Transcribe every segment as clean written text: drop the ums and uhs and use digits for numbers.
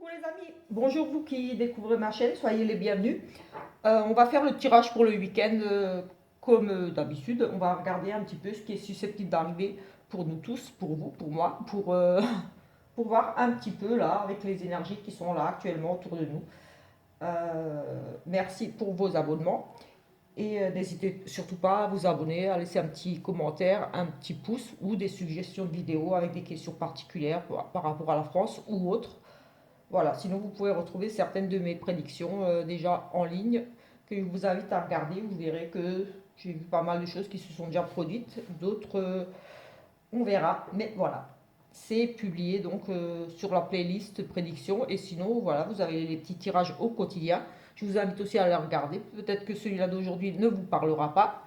Coucou les amis, bonjour vous qui découvrez ma chaîne, soyez les bienvenus. On va faire le tirage pour le week-end comme d'habitude. On va regarder un petit peu ce qui est susceptible d'arriver pour nous tous, pour vous, pour moi, pour voir un petit peu là avec les énergies qui sont là actuellement autour de nous. Merci pour vos abonnements et n'hésitez surtout pas à vous abonner, à laisser un petit commentaire, un petit pouce ou des suggestions de vidéos avec des questions particulières par rapport à la France ou autres. Voilà, sinon vous pouvez retrouver certaines de mes prédictions déjà en ligne que je vous invite à regarder. Vous verrez que j'ai vu pas mal de choses qui se sont déjà produites, d'autres on verra. Mais voilà, c'est publié donc sur la playlist prédictions. Et sinon, voilà, vous avez les petits tirages au quotidien. Je vous invite aussi à les regarder. Peut-être que celui-là d'aujourd'hui ne vous parlera pas.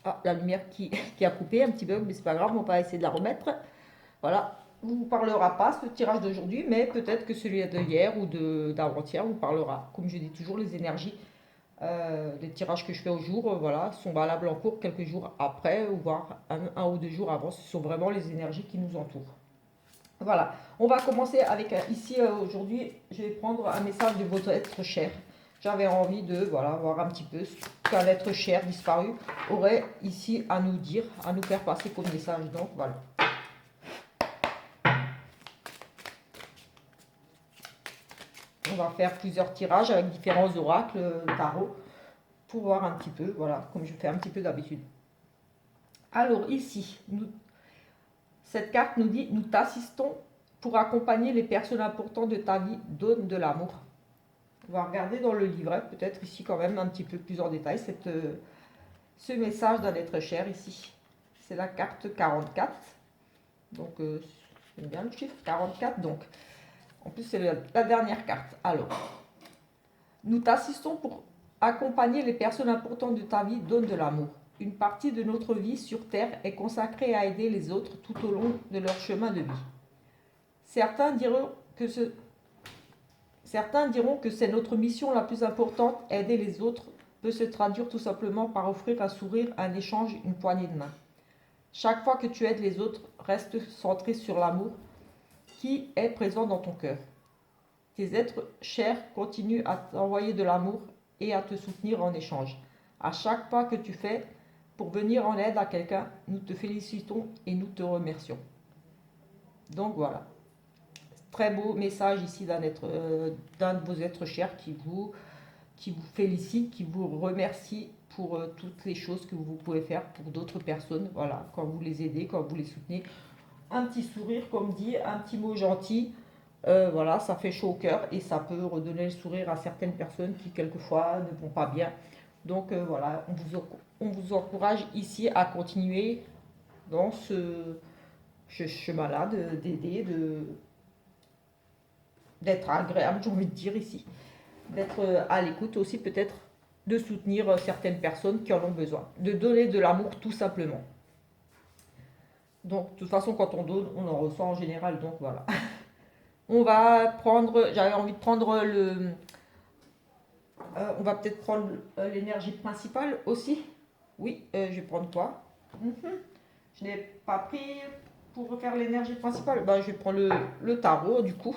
Ah, la lumière qui a coupé, un petit bug, mais c'est pas grave, on va essayer de la remettre. Voilà, vous parlera pas ce tirage d'aujourd'hui, mais peut-être que celui de hier ou d'avant-hier vous parlera. Comme je dis toujours, les énergies des tirages que je fais au jour, voilà, sont valables en cours quelques jours après, ou voire un ou deux jours avant. Ce sont vraiment les énergies qui nous entourent. Voilà, on va commencer avec ici aujourd'hui, je vais prendre un message de votre être cher. J'avais envie de voilà, voir un petit peu ce qu'un être cher disparu aurait ici à nous dire, à nous faire passer comme message. Donc voilà. On va faire plusieurs tirages avec différents oracles, tarot, pour voir un petit peu, voilà, comme je fais un petit peu d'habitude. Alors ici, cette carte nous dit, nous t'assistons pour accompagner les personnes importantes de ta vie, donne de l'amour. On va regarder dans le livret, peut-être ici quand même un petit peu plus en détail, ce message d'un être cher ici. C'est la carte 44, donc c'est bien le chiffre 44, donc en plus c'est la dernière carte. Alors, nous t'assistons pour accompagner les personnes importantes de ta vie, donne de l'amour. Une partie de notre vie sur Terre est consacrée à aider les autres tout au long de leur chemin de vie. Certains diront que c'est notre mission la plus importante. Aider les autres peut se traduire tout simplement par offrir un sourire, un échange, une poignée de main. Chaque fois que tu aides les autres, reste centré sur l'amour qui est présent dans ton cœur. Tes êtres chers continuent à t'envoyer de l'amour et à te soutenir en échange. À chaque pas que tu fais pour venir en aide à quelqu'un, nous te félicitons et nous te remercions. Donc voilà, très beau message ici d'un de vos êtres chers qui vous félicite, qui vous remercie pour toutes les choses que vous pouvez faire pour d'autres personnes. Voilà, quand vous les aidez, quand vous les soutenez. Un petit sourire, comme dit, un petit mot gentil. Voilà, ça fait chaud au cœur et ça peut redonner le sourire à certaines personnes qui quelquefois ne vont pas bien. Donc voilà, on vous encourage ici à continuer dans ce chemin-là, d'aider, d'être agréable, j'ai envie de dire ici. D'être à l'écoute aussi peut-être, de soutenir certaines personnes qui en ont besoin. De donner de l'amour tout simplement. Donc de toute façon quand on donne, on en ressent en général, donc voilà. On va prendre, j'avais envie de prendre on va peut-être prendre l'énergie principale aussi. Oui, je vais prendre quoi? Je n'ai pas pris pour faire l'énergie principale. Ben, je vais prendre le tarot du coup.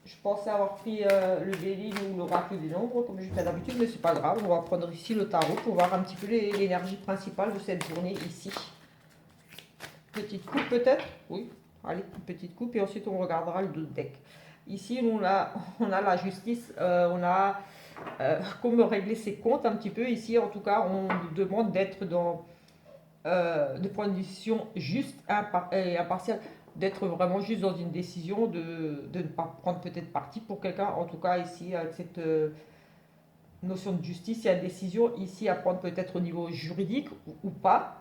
Je pensais avoir pris le Béline ou l'oracle des nombres comme je fais d'habitude, mais c'est pas grave. On va prendre ici le tarot pour voir un petit peu l'énergie principale de cette journée ici. Petite coupe peut-être? Oui, allez, une petite coupe et ensuite on regardera le deck. Ici on a la justice, on a comment régler ses comptes un petit peu. Ici en tout cas on nous demande d'être de prendre une décision juste et impartiale, d'être vraiment juste dans une décision, de ne pas prendre peut-être parti pour quelqu'un. En tout cas ici avec cette notion de justice, il y a une décision ici à prendre peut-être au niveau juridique ou pas.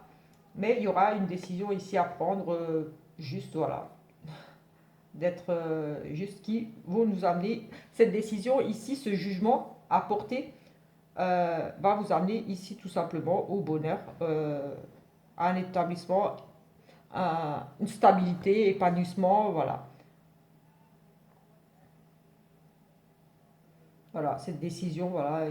Mais il y aura une décision ici à prendre, juste voilà, d'être juste qui vont nous amener, cette décision ici, ce jugement à porter, va vous amener ici tout simplement au bonheur, à un établissement, à une stabilité, épanouissement, voilà. Voilà, cette décision, voilà.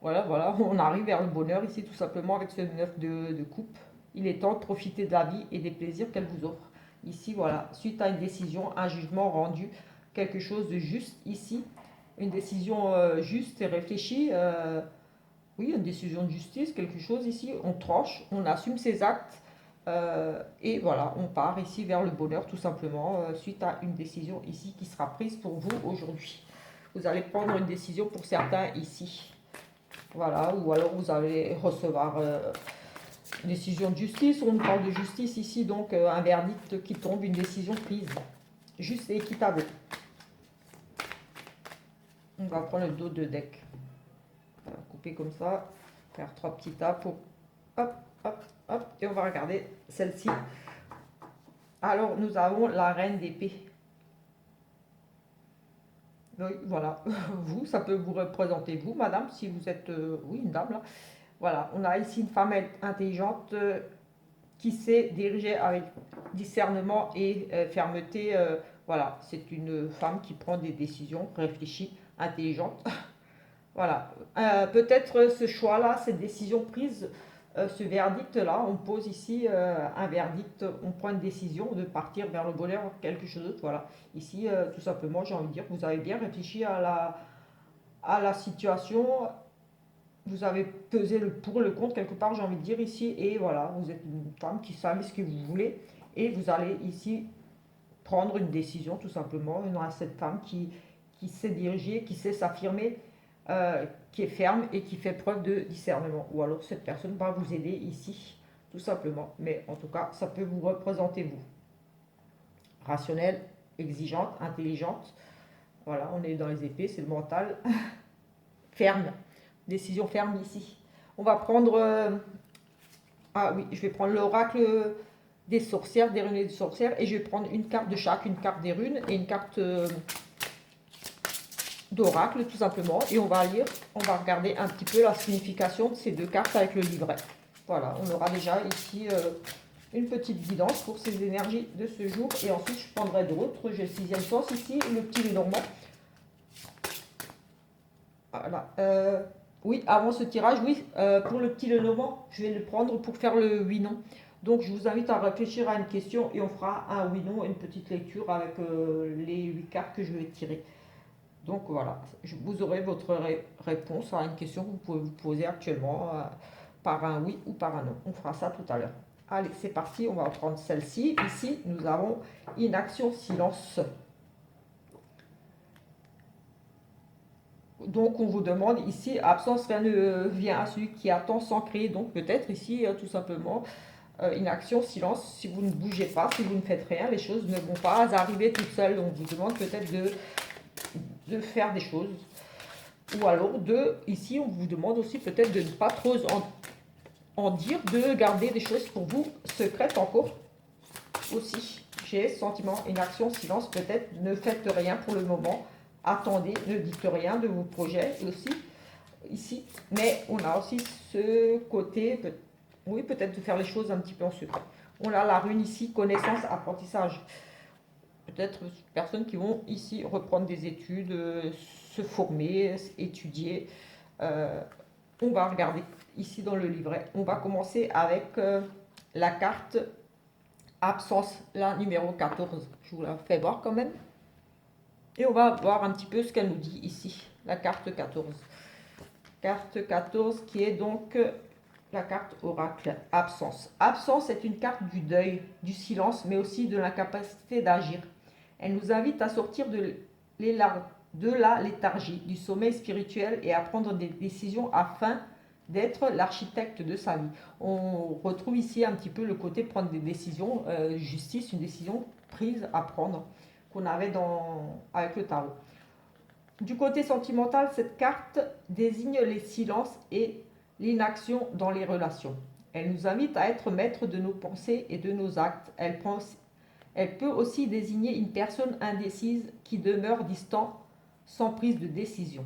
Voilà, on arrive vers le bonheur ici tout simplement avec ce 9 de coupe. Il est temps de profiter de la vie et des plaisirs qu'elle vous offre. Ici, voilà, suite à une décision, un jugement rendu, quelque chose de juste ici. Une décision juste et réfléchie. Oui, une décision de justice, quelque chose ici. On tranche, on assume ses actes. Et voilà, on part ici vers le bonheur tout simplement, suite à une décision ici qui sera prise pour vous aujourd'hui. Vous allez prendre une décision pour certains ici. Voilà, ou alors vous allez recevoir une décision de justice. On parle de justice ici, donc un verdict qui tombe, une décision prise. Juste et équitable. On va prendre le dos de deck. On va couper comme ça, faire 3 petits tas pour hop, hop, hop, et on va regarder celle-ci. Alors, nous avons la reine d'épée. Oui, voilà, vous, ça peut vous représenter vous, madame, si vous êtes, oui, une dame, là. Voilà, on a ici une femme intelligente qui sait diriger avec discernement et fermeté. Voilà, c'est une femme qui prend des décisions réfléchies, intelligentes. Voilà, peut-être ce choix-là, cette décision prise, ce verdict-là, on pose ici un verdict, on prend une décision de partir vers le bonheur, quelque chose d'autre. Voilà, ici, tout simplement, j'ai envie de dire que vous avez bien réfléchi à la situation, vous avez pesé le pour, le contre, quelque part, j'ai envie de dire ici, et voilà, vous êtes une femme qui savez ce que vous voulez, et vous allez ici prendre une décision, tout simplement. Il y a cette femme qui sait diriger, qui sait s'affirmer, qui est ferme et qui fait preuve de discernement. Ou alors cette personne va vous aider ici, tout simplement. Mais en tout cas, ça peut vous représenter vous. Rationnelle, exigeante, intelligente. Voilà, on est dans les épées, c'est le mental. Ferme. Décision ferme ici. On va prendre... ah oui, je vais prendre l'oracle des sorcières, des runes des sorcières. Et je vais prendre une carte de chaque, une carte des runes et une carte... d'oracle tout simplement, et on va lire, on va regarder un petit peu la signification de ces deux cartes avec le livret. Voilà, on aura déjà ici une petite guidance pour ces énergies de ce jour, et ensuite je prendrai d'autres. J'ai le 6e sens ici, le petit Lenormand. Voilà, oui, avant ce tirage, oui, pour le petit Lenormand, je vais le prendre pour faire le oui-non. Donc je vous invite à réfléchir à une question et on fera un oui-non, une petite lecture avec les 8 cartes que je vais tirer. Donc voilà, vous aurez votre réponse à une question que vous pouvez vous poser actuellement par un oui ou par un non. On fera ça tout à l'heure. Allez, c'est parti, on va prendre celle-ci. Ici, nous avons inaction, silence. Donc on vous demande ici, absence, rien ne vient à celui qui attend sans créer. Donc peut-être ici, tout simplement, inaction, silence. Si vous ne bougez pas, si vous ne faites rien, les choses ne vont pas arriver toutes seules. On vous demande peut-être de faire des choses. Ou alors ici on vous demande aussi peut-être de ne pas trop en dire, de garder des choses pour vous secrètes encore aussi. J'ai sentiment, inaction, silence, peut-être ne faites rien pour le moment. Attendez, ne dites rien de vos projets aussi ici. Mais on a aussi ce côté, oui, peut-être de faire les choses un petit peu en secret. On a la rune ici, connaissance, apprentissage. Peut-être personnes qui vont ici reprendre des études, se former, étudier. On va regarder ici dans le livret. On va commencer avec la carte absence, la numéro 14. Je vous la fais voir quand même. Et on va voir un petit peu ce qu'elle nous dit ici, la carte 14. Carte 14 qui est donc la carte oracle, absence. Absence est une carte du deuil, du silence, mais aussi de l'incapacité d'agir. Elle nous invite à sortir de la léthargie, du sommeil spirituel et à prendre des décisions afin d'être l'architecte de sa vie. On retrouve ici un petit peu le côté prendre des décisions, justice, une décision prise à prendre qu'on avait avec le tarot. Du côté sentimental, cette carte désigne les silences et l'inaction dans les relations. Elle nous invite à être maître de nos pensées et de nos actes. Elle peut aussi désigner une personne indécise qui demeure distant sans prise de décision.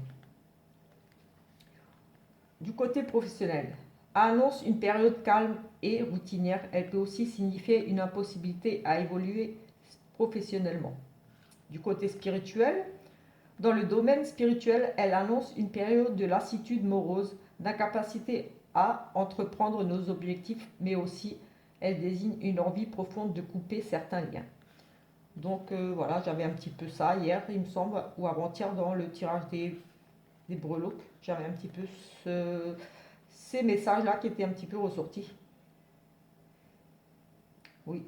Du côté professionnel, annonce une période calme et routinière. Elle peut aussi signifier une impossibilité à évoluer professionnellement. Du côté spirituel, dans le domaine spirituel, elle annonce une période de lassitude morose, d'incapacité à entreprendre nos objectifs, mais aussi Elle désigne une envie profonde de couper certains liens. Donc voilà, j'avais un petit peu ça hier, il me semble, ou avant-hier dans le tirage des breloques. J'avais un petit peu ces messages-là qui étaient un petit peu ressortis. Oui,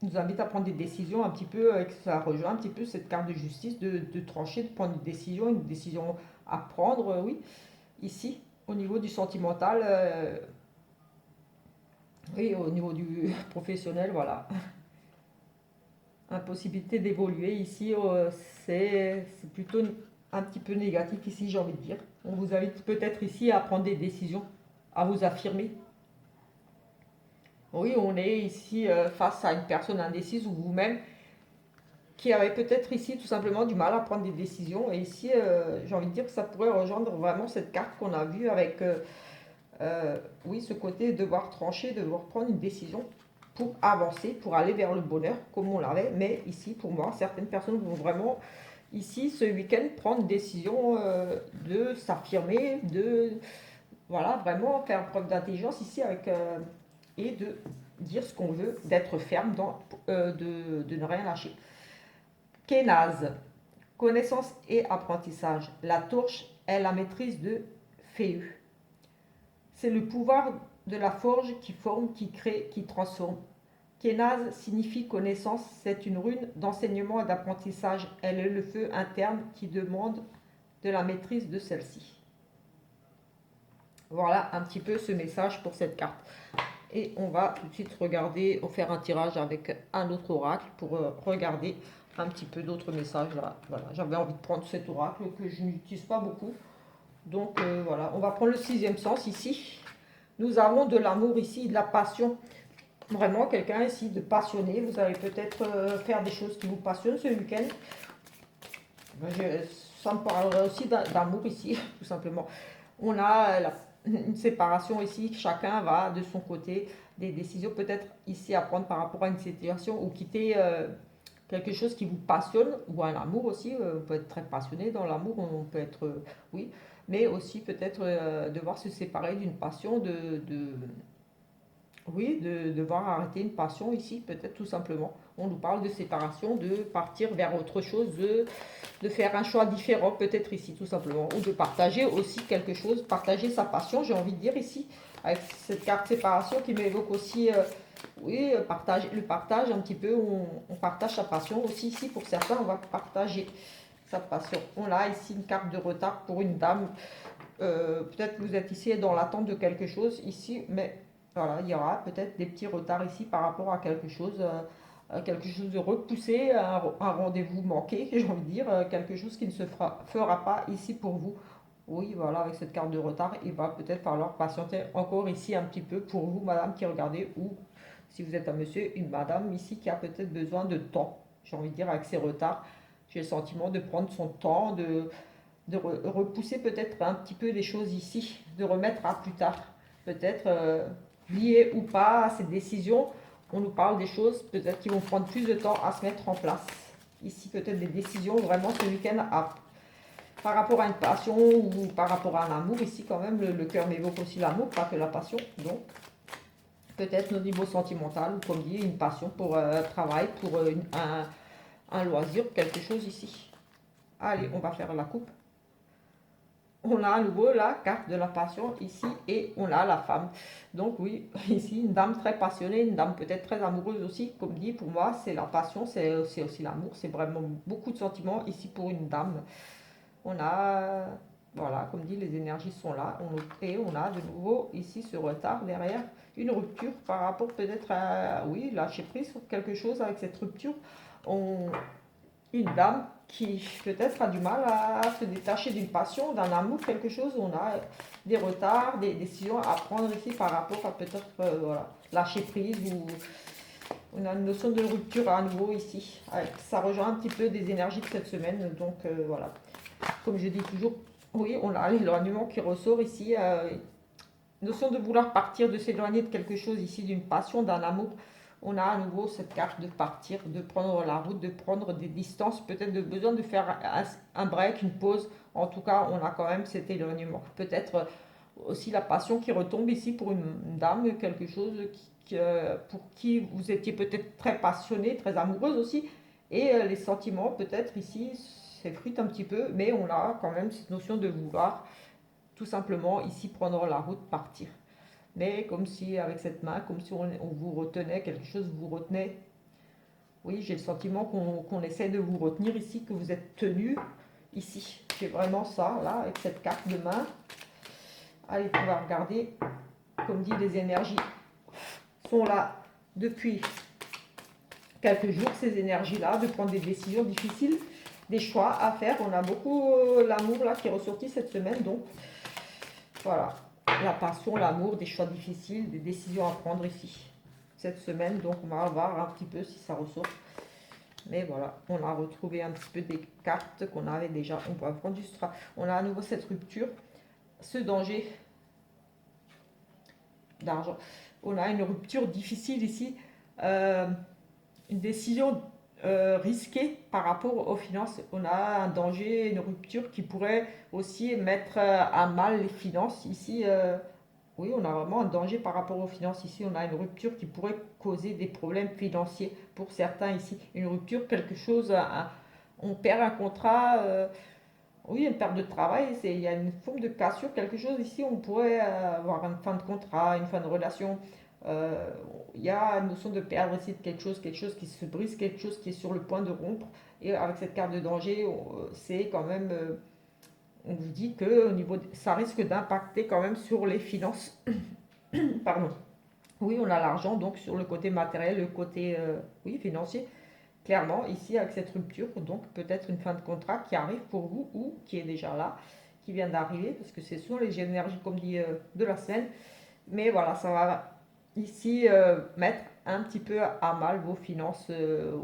nous invite à prendre des décisions un petit peu, ça rejoint un petit peu cette carte de justice, de trancher, de prendre une décision à prendre, oui, ici, au niveau du sentimental, oui, au niveau du professionnel, voilà. Impossibilité d'évoluer ici, c'est plutôt un petit peu négatif ici, j'ai envie de dire. On vous invite peut-être ici à prendre des décisions, à vous affirmer. Oui, on est ici face à une personne indécise ou vous-même qui avait peut-être ici tout simplement du mal à prendre des décisions. Et ici, j'ai envie de dire que ça pourrait rejoindre vraiment cette carte qu'on a vue avec, oui, ce côté de devoir trancher, de devoir prendre une décision pour avancer, pour aller vers le bonheur, comme on l'avait. Mais ici, pour moi, certaines personnes vont vraiment, ici, ce week-end, prendre une décision de s'affirmer, de, voilà, vraiment faire preuve d'intelligence ici avec, et de dire ce qu'on veut, d'être ferme, de ne rien lâcher. Kénaz, connaissance et apprentissage. La torche est la maîtrise de Féu. C'est le pouvoir de la forge qui forme, qui crée, qui transforme. Kénaz signifie connaissance, c'est une rune d'enseignement et d'apprentissage. Elle est le feu interne qui demande de la maîtrise de celle-ci. Voilà un petit peu ce message pour cette carte. Et on va tout de suite regarder, faire un tirage avec un autre oracle pour regarder un petit peu d'autres messages là. Voilà, j'avais envie de prendre cet oracle que je n'utilise pas beaucoup. Donc voilà, on va prendre le sixième sens ici. Nous avons de l'amour ici, de la passion. Vraiment quelqu'un ici de passionné. Vous allez peut-être faire des choses qui vous passionnent ce week-end. Ça me parlerait aussi d'amour ici, tout simplement. On a une séparation ici, chacun va de son côté, des décisions peut-être ici à prendre par rapport à une situation ou quitter quelque chose qui vous passionne ou un amour aussi. On peut être très passionné dans l'amour, on peut être, oui, mais aussi peut-être devoir se séparer d'une passion, oui, de devoir arrêter une passion ici, peut-être tout simplement. On nous parle de séparation, de partir vers autre chose, de faire un choix différent, peut-être ici tout simplement, ou de partager aussi quelque chose, partager sa passion, j'ai envie de dire ici, avec cette carte séparation qui m'évoque aussi, oui, le partage un petit peu, on partage sa passion aussi ici, pour certains, on va partager sa passion. On a ici une carte de retard pour une dame, peut-être que vous êtes ici dans l'attente de quelque chose ici, mais voilà, il y aura peut-être des petits retards ici par rapport à quelque chose de repoussé, un rendez-vous manqué, j'ai envie de dire, quelque chose qui ne se fera pas ici pour vous. Oui, voilà, avec cette carte de retard, il va peut-être falloir patienter encore ici un petit peu pour vous, madame, qui regardez, ou si vous êtes un monsieur, une madame ici qui a peut-être besoin de temps, j'ai envie de dire, avec ces retards. J'ai le sentiment de prendre son temps, de repousser peut-être un petit peu les choses ici, de remettre à plus tard, peut-être liées ou pas à ces décisions. On nous parle des choses peut-être qui vont prendre plus de temps à se mettre en place. Ici, peut-être des décisions vraiment ce week-end par rapport à une passion ou par rapport à un amour. Ici, quand même, le cœur m'évoque aussi l'amour, pas que la passion. Donc, peut-être au niveau sentimental, ou comme dit, une passion pour travail, pour un loisir, quelque chose ici. Allez, on va faire la coupe. On a à nouveau la carte de la passion ici et on a la femme. Donc oui, ici une dame très passionnée, une dame peut-être très amoureuse aussi. Comme dit, pour moi c'est la passion, c'est aussi l'amour, c'est vraiment beaucoup de sentiments ici pour une dame. On a, voilà, comme dit, les énergies sont là. Et on a de nouveau ici ce retard derrière, une rupture par rapport peut-être à, oui, lâcher prise sur quelque chose avec cette rupture. Une dame qui peut-être a du mal à se détacher d'une passion, d'un amour, quelque chose. On a des retards, des décisions à prendre ici par rapport à peut-être voilà, lâcher prise ou on a une notion de rupture à nouveau ici. Ça rejoint un petit peu des énergies de cette semaine. Donc voilà, comme je dis toujours, oui, on a l'éloignement qui ressort ici. Notion de vouloir partir, de s'éloigner de quelque chose ici, d'une passion, d'un amour. On a à nouveau cette carte de partir, de prendre la route, de prendre des distances, peut-être de besoin de faire un break, une pause. En tout cas, on a quand même cet éloignement. Peut-être, aussi la passion qui retombe ici pour une dame, quelque chose pour qui vous étiez peut-être très passionné, très amoureuse aussi. Et les sentiments, peut-être ici, s'effritent un petit peu, mais on a quand même cette notion de vouloir tout simplement ici prendre la route, partir. Mais comme si avec cette main, comme si on vous retenait, quelque chose vous retenait. Oui, j'ai le sentiment qu'on essaie de vous retenir ici, que vous êtes tenu ici. J'ai vraiment ça, là, avec cette carte de main. Allez, on va regarder. Comme dit, les énergies sont là depuis quelques jours, ces énergies-là, de prendre des décisions difficiles, des choix à faire. On a beaucoup l'amour là qui est ressorti cette semaine, donc voilà, la passion, l'amour, des choix difficiles, des décisions à prendre ici cette semaine. Donc on va voir un petit peu si ça ressort. Mais voilà, on a retrouvé un petit peu des cartes qu'on avait déjà. On va prendre du stra. On a à nouveau cette rupture, ce danger d'argent. On a une rupture difficile ici, une décision risquée par rapport aux finances. On a un danger, une rupture qui pourrait aussi mettre à mal les finances. Ici, oui, on a vraiment un danger par rapport aux finances. Ici, on a une rupture qui pourrait causer des problèmes financiers pour certains ici. Une rupture, quelque chose, on perd un contrat. Oui, une perte de travail, il y a une forme de cassure, quelque chose ici, on pourrait avoir une fin de contrat, une fin de relation. Euh, il y a une notion de perdre ici de quelque chose qui se brise, quelque chose qui est sur le point de rompre. Et avec cette carte de danger, c'est quand même, on vous dit que au niveau ça risque d'impacter quand même sur les finances. Pardon. Oui, on a l'argent, donc sur le côté matériel, le côté oui, financier. Clairement, ici, avec cette rupture, donc peut-être une fin de contrat qui arrive pour vous ou qui est déjà là, qui vient d'arriver, parce que c'est sur les énergies, comme dit, de la semaine. Mais voilà, ça va ici mettre un petit peu à mal vos finances,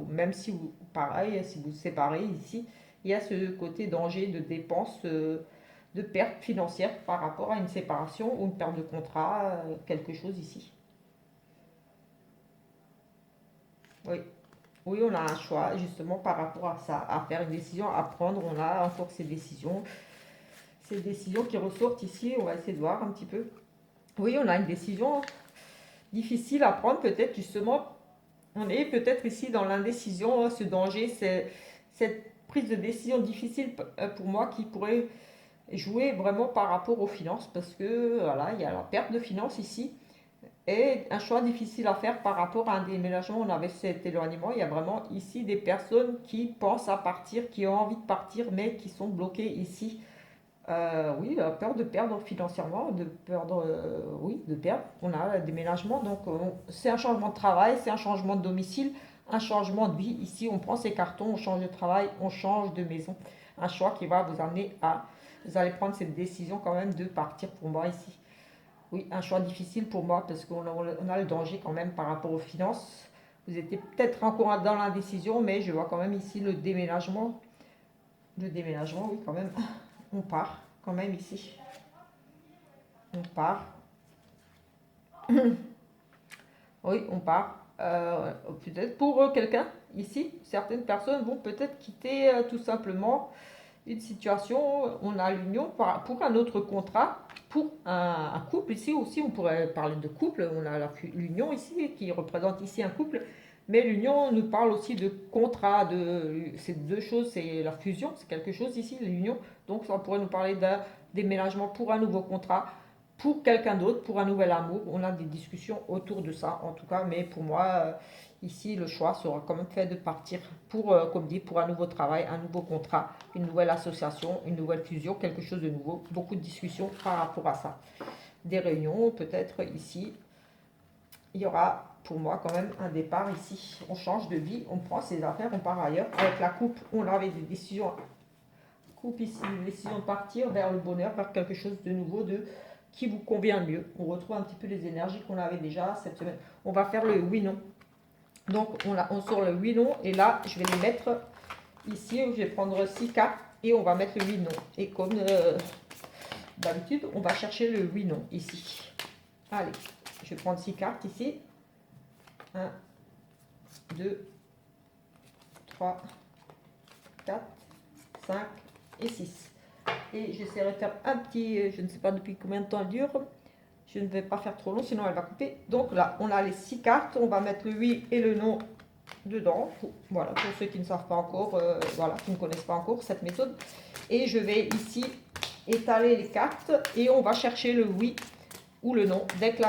même si vous, pareil, si vous séparez ici, il y a ce côté danger de dépenses, de perte financière par rapport à une séparation ou une perte de contrat, quelque chose ici. Oui. Oui, on a un choix justement par rapport à ça, à faire une décision, à prendre. On a encore ces décisions qui ressortent ici. On va essayer de voir un petit peu. Oui, on a une décision difficile à prendre, peut-être justement. On est peut-être ici dans l'indécision, ce danger, c'est cette prise de décision difficile pour moi qui pourrait jouer vraiment par rapport aux finances parce que voilà, il y a la perte de finances ici. Et un choix difficile à faire par rapport à un déménagement, on avait cet éloignement. Il y a vraiment ici des personnes qui pensent à partir, qui ont envie de partir, mais qui sont bloquées ici. Oui, la peur de perdre financièrement, de perdre, oui, de perdre. On a un déménagement, donc c'est un changement de travail, c'est un changement de domicile, un changement de vie. Ici, on prend ses cartons, on change de travail, on change de maison. Un choix qui va vous amener à, vous allez prendre cette décision quand même de partir pour moi ici. Oui, un choix difficile pour moi parce qu'on a le danger quand même par rapport aux finances. Vous étiez peut-être encore dans l'indécision, mais je vois quand même ici le déménagement. Le déménagement, oui, quand même. On part quand même ici. On part. Oui, on part. Peut-être pour quelqu'un ici, certaines personnes vont peut-être quitter tout simplement une situation, on a l'union pour un autre contrat, pour un couple. Ici aussi, on pourrait parler de couple. On a l'union ici qui représente ici un couple. Mais l'union nous parle aussi de contrat. C'est deux choses, c'est la fusion, c'est quelque chose ici, l'union. Donc ça pourrait nous parler d'un déménagement pour un nouveau contrat, pour quelqu'un d'autre, pour un nouvel amour. On a des discussions autour de ça, en tout cas. Mais pour moi, ici, le choix sera quand même fait de partir pour, comme dit, pour un nouveau travail, un nouveau contrat, une nouvelle association, une nouvelle fusion, quelque chose de nouveau. Beaucoup de discussions par rapport à ça. Des réunions, peut-être ici. Il y aura pour moi quand même un départ ici. On change de vie, on prend ses affaires, on part ailleurs. Avec la coupe, on avait des décisions. Coupe ici, une décision de partir vers le bonheur, vers quelque chose de nouveau, de qui vous convient mieux. On retrouve un petit peu les énergies qu'on avait déjà cette semaine. On va faire le oui-non. Donc on sort le oui non et là je vais les mettre ici, je vais prendre 6 cartes et on va mettre le oui non. Et comme d'habitude, on va chercher le oui non ici. Allez, je vais prendre 6 cartes ici. 1, 2, 3, 4, 5 et 6. Et j'essaierai de faire un petit, je ne sais pas depuis combien de temps elle dure. Je ne vais pas faire trop long, sinon elle va couper. Donc là, on a les 6 cartes. On va mettre le oui et le non dedans. Voilà, pour ceux qui ne savent pas encore, voilà, qui ne connaissent pas encore cette méthode. Et je vais ici étaler les cartes et on va chercher le oui ou le non. Dès que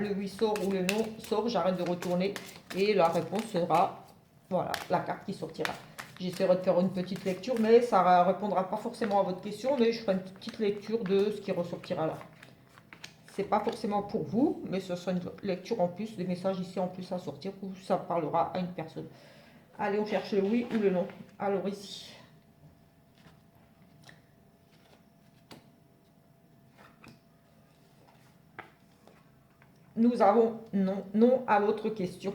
le oui sort ou le non sort, j'arrête de retourner et la réponse sera, voilà, la carte qui sortira. J'essaierai de faire une petite lecture, mais ça ne répondra pas forcément à votre question, mais je ferai une petite lecture de ce qui ressortira là. C'est pas forcément pour vous, mais ce sera une lecture en plus, des messages ici en plus à sortir, où ça parlera à une personne. Allez, on cherche le oui ou le non. Alors ici. Nous avons non, non à votre question.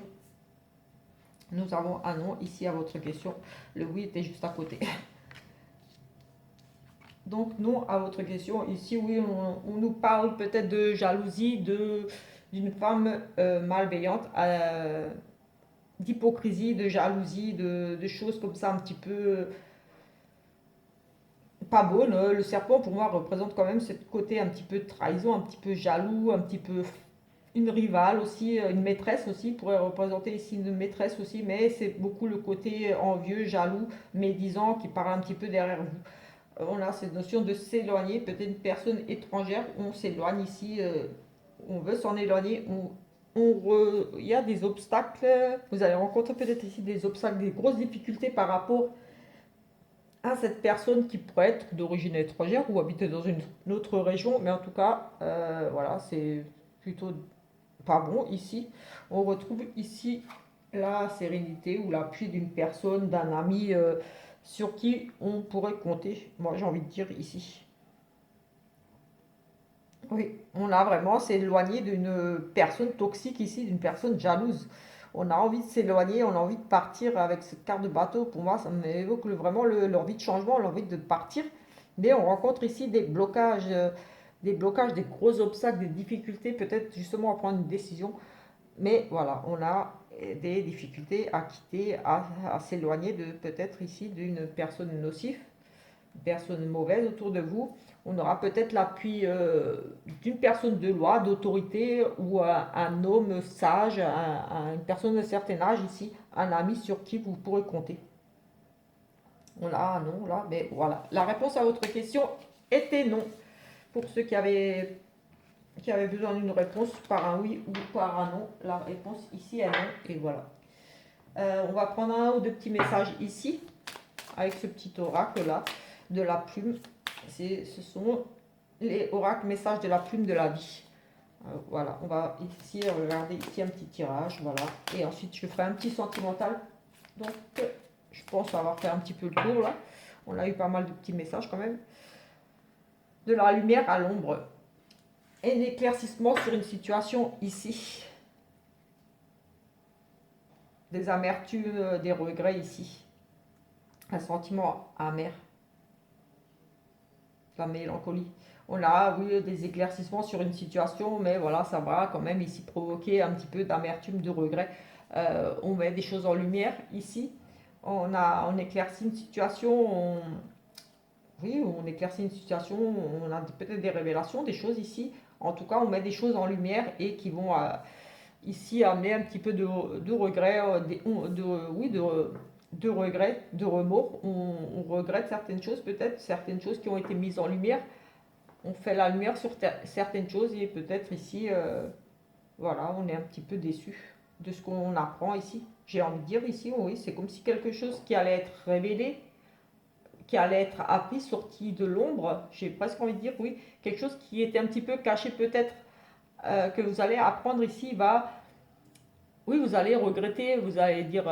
Nous avons un non ici à votre question. Le oui était juste à côté. Donc non à votre question. Ici, oui, on nous parle peut-être de jalousie, d'une femme malveillante, d'hypocrisie, de jalousie, de choses comme ça un petit peu pas bonnes. Le serpent, pour moi, représente quand même ce côté un petit peu de trahison, un petit peu jaloux, un petit peu une rivale aussi, une maîtresse aussi, pourrait représenter ici une maîtresse aussi, mais c'est beaucoup le côté envieux, jaloux, médisant qui parle un petit peu derrière vous. On a cette notion de s'éloigner, peut-être une personne étrangère, on s'éloigne ici, on veut s'en éloigner, il y a des obstacles, vous allez rencontrer peut-être ici des obstacles, des grosses difficultés par rapport à cette personne qui pourrait être d'origine étrangère ou habiter dans une autre région, mais en tout cas, voilà, c'est plutôt pas bon ici. On retrouve ici la sérénité ou l'appui d'une personne, d'un ami sur qui on pourrait compter. Moi, j'ai envie de dire ici. Oui, on a vraiment s'éloigné d'une personne toxique ici, d'une personne jalouse. On a envie de s'éloigner, on a envie de partir avec cette carte de bateau. Pour moi, ça m'évoque vraiment l'envie de changement, l'envie de partir. Mais on rencontre ici des blocages, des gros obstacles, des difficultés, peut-être justement à prendre une décision. Mais voilà, on a des difficultés à quitter, à s'éloigner de peut-être ici d'une personne nocive, une personne mauvaise autour de vous. On aura peut-être l'appui d'une personne de loi, d'autorité ou un homme sage, une personne de certain âge ici, un ami sur qui vous pourrez compter. On a un non là, mais voilà. La réponse à votre question était non. Pour ceux qui avait besoin d'une réponse par un oui ou par un non. La réponse ici est non. Et voilà. On va prendre un ou deux petits messages ici, avec ce petit oracle là, de la plume. Ce sont les oracles messages de la plume de la vie. Voilà, on va ici regarder ici un petit tirage, voilà. Et ensuite je ferai un petit sentimental. Donc je pense avoir fait un petit peu le tour là. On a eu pas mal de petits messages quand même. De la lumière à l'ombre. Et un éclaircissement sur une situation ici. Des amertumes, des regrets ici. Un sentiment amer. La mélancolie. On a, oui, des éclaircissements sur une situation, mais voilà, ça va quand même ici provoquer un petit peu d'amertume, de regret. On met des choses en lumière ici. On éclaircit une situation, oui, on éclaircit une situation, on a peut-être des révélations, des choses ici. En tout cas, on met des choses en lumière et qui vont ici amener un petit peu de regret, de regrets, de remords. On regrette certaines choses, peut-être certaines choses qui ont été mises en lumière. On fait la lumière sur certaines choses et peut-être ici, voilà, on est un petit peu déçu de ce qu'on apprend ici. J'ai envie de dire ici, oui, c'est comme si quelque chose qui allait être révélé, qui allait être appris, sorti de l'ombre, j'ai presque envie de dire, oui, quelque chose qui était un petit peu caché peut-être, que vous allez apprendre ici, oui, vous allez regretter, vous allez dire,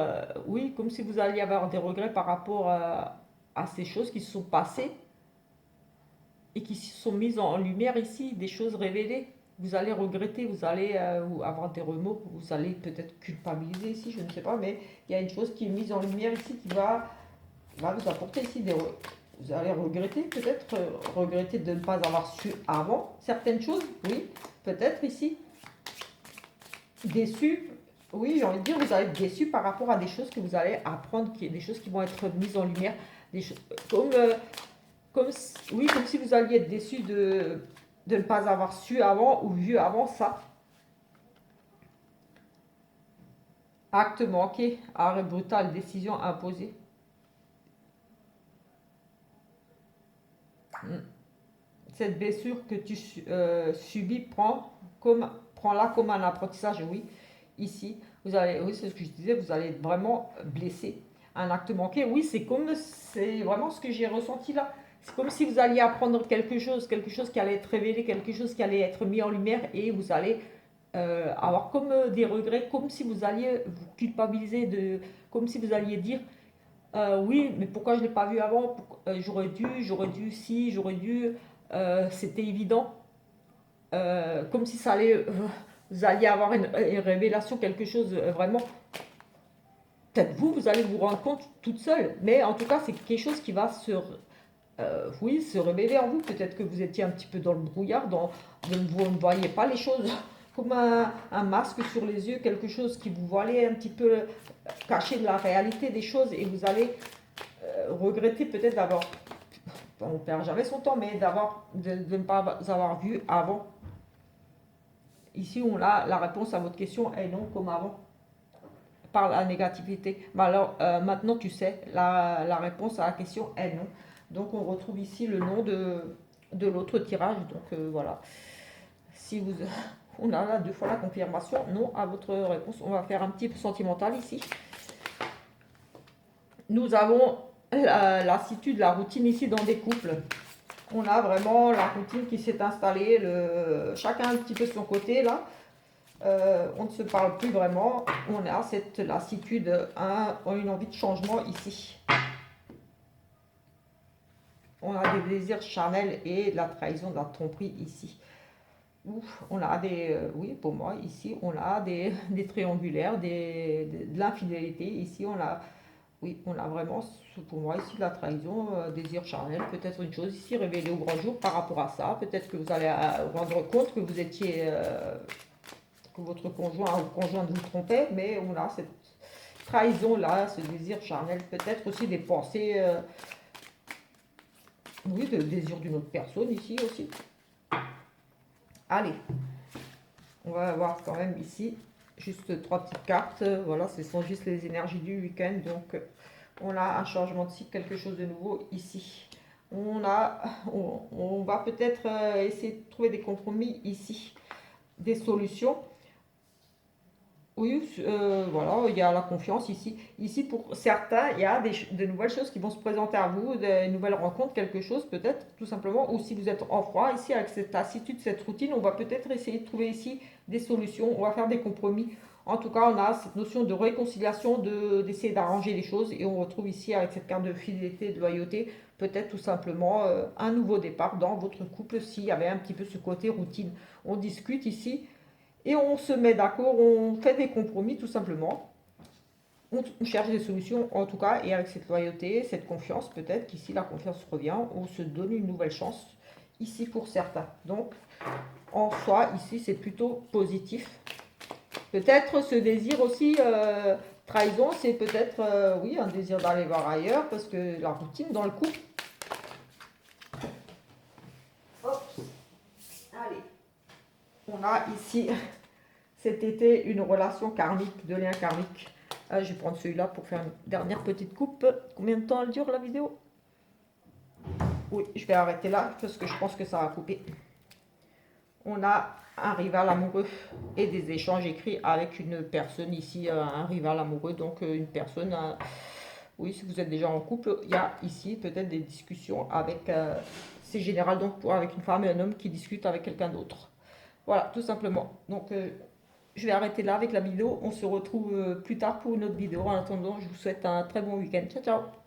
oui, comme si vous alliez avoir des regrets par rapport à ces choses qui se sont passées et qui se sont mises en lumière ici, des choses révélées. Vous allez regretter, vous allez avoir des remords, vous allez peut-être culpabiliser ici, je ne sais pas, mais il y a une chose qui est mise en lumière ici qui va vous apporter ici vous allez regretter peut-être, regretter de ne pas avoir su avant certaines choses, oui, peut-être ici. Déçu, oui, j'ai envie de dire, vous allez être déçu par rapport à des choses que vous allez apprendre, des choses qui vont être mises en lumière, des choses, oui, comme si vous alliez être déçu de ne pas avoir su avant ou vu avant ça. Acte manqué, arrêt brutal, décision imposée. Hmm. Cette blessure que tu subis, prends-la comme un apprentissage, oui. Ici, vous allez, oui, c'est ce que je disais, vous allez être vraiment blessé. Un acte manqué, oui, c'est vraiment ce que j'ai ressenti là. C'est comme si vous alliez apprendre quelque chose qui allait être révélé, quelque chose qui allait être mis en lumière et vous allez avoir comme des regrets, comme si vous alliez vous culpabiliser, comme si vous alliez dire oui, mais pourquoi je ne l'ai pas vu avant? J'aurais dû, si, j'aurais dû, c'était évident. Comme si ça allait, vous alliez avoir une révélation, quelque chose vraiment. Peut-être vous allez vous rendre compte toute seule, mais en tout cas, c'est quelque chose qui va oui, se révéler en vous. Peut-être que vous étiez un petit peu dans le brouillard, vous ne voyez pas les choses comme un masque sur les yeux, quelque chose qui vous voilait un petit peu caché de la réalité des choses et vous allez regretter peut-être d'avoir, on ne perd jamais son temps, mais de ne pas avoir vu avant. Ici, on a la réponse à votre question est non comme avant, par la négativité. Mais alors, maintenant, tu sais, la réponse à la question est non. Donc, on retrouve ici le nom de l'autre tirage. Donc, voilà. Si vous, on a là 2 fois la confirmation, non à votre réponse. On va faire un petit peu sentimental ici. Nous avons la lassitude, la routine ici dans des couples. On a vraiment la routine qui s'est installée, chacun un petit peu de son côté là. On ne se parle plus vraiment. On a cette lassitude, une envie de changement ici. On a des désirs charnels et de la trahison, de la tromperie ici. Ouf, on a oui, pour moi, ici, on a des triangulaires, de l'infidélité. Ici, oui, on a vraiment, pour moi, ici, de la trahison, désir charnel, peut-être une chose ici révélée au grand jour par rapport à ça. Peut-être que vous allez vous rendre compte que vous étiez, que votre conjoint ou conjointe vous trompait, mais on a cette trahison-là, ce désir charnel, peut-être aussi des pensées, oui, de désir d'une autre personne ici aussi. Allez, on va voir quand même ici juste 3 petites cartes. Voilà, ce sont juste les énergies du week-end. Donc, on a un changement de cycle, quelque chose de nouveau ici. On va peut-être essayer de trouver des compromis ici, des solutions. Oui, voilà, il y a la confiance ici. Ici, pour certains, il y a de nouvelles choses qui vont se présenter à vous, de nouvelles rencontres, quelque chose peut-être, tout simplement. Ou si vous êtes en froid, ici, avec cette lassitude, cette routine, on va peut-être essayer de trouver ici des solutions, on va faire des compromis. En tout cas, on a cette notion de réconciliation, d'essayer d'arranger les choses. Et on retrouve ici, avec cette carte de fidélité, de loyauté, peut-être tout simplement un nouveau départ dans votre couple s'il y avait un petit peu ce côté routine. On discute ici et on se met d'accord, on fait des compromis tout simplement. On cherche des solutions en tout cas, et avec cette loyauté, cette confiance, peut-être qu'ici la confiance revient, on se donne une nouvelle chance, ici pour certains. Donc, en soi, ici c'est plutôt positif. Peut-être ce désir aussi, trahison, c'est peut-être, oui, un désir d'aller voir ailleurs, parce que la routine dans le couple. Hop, allez. On a ici cet été une relation karmique, de lien karmique. Je vais prendre celui-là pour faire une dernière petite coupe. Combien de temps elle dure la vidéo? Oui, je vais arrêter là parce que je pense que ça va couper. On a un rival amoureux et des échanges écrits avec une personne ici, un rival amoureux, donc une personne. Oui, si vous êtes déjà en couple, il y a ici peut-être des discussions avec. C'est général donc avec une femme et un homme qui discutent avec quelqu'un d'autre. Voilà, tout simplement. Donc, je vais arrêter là avec la vidéo. On se retrouve plus tard pour une autre vidéo. En attendant, je vous souhaite un très bon week-end. Ciao, ciao!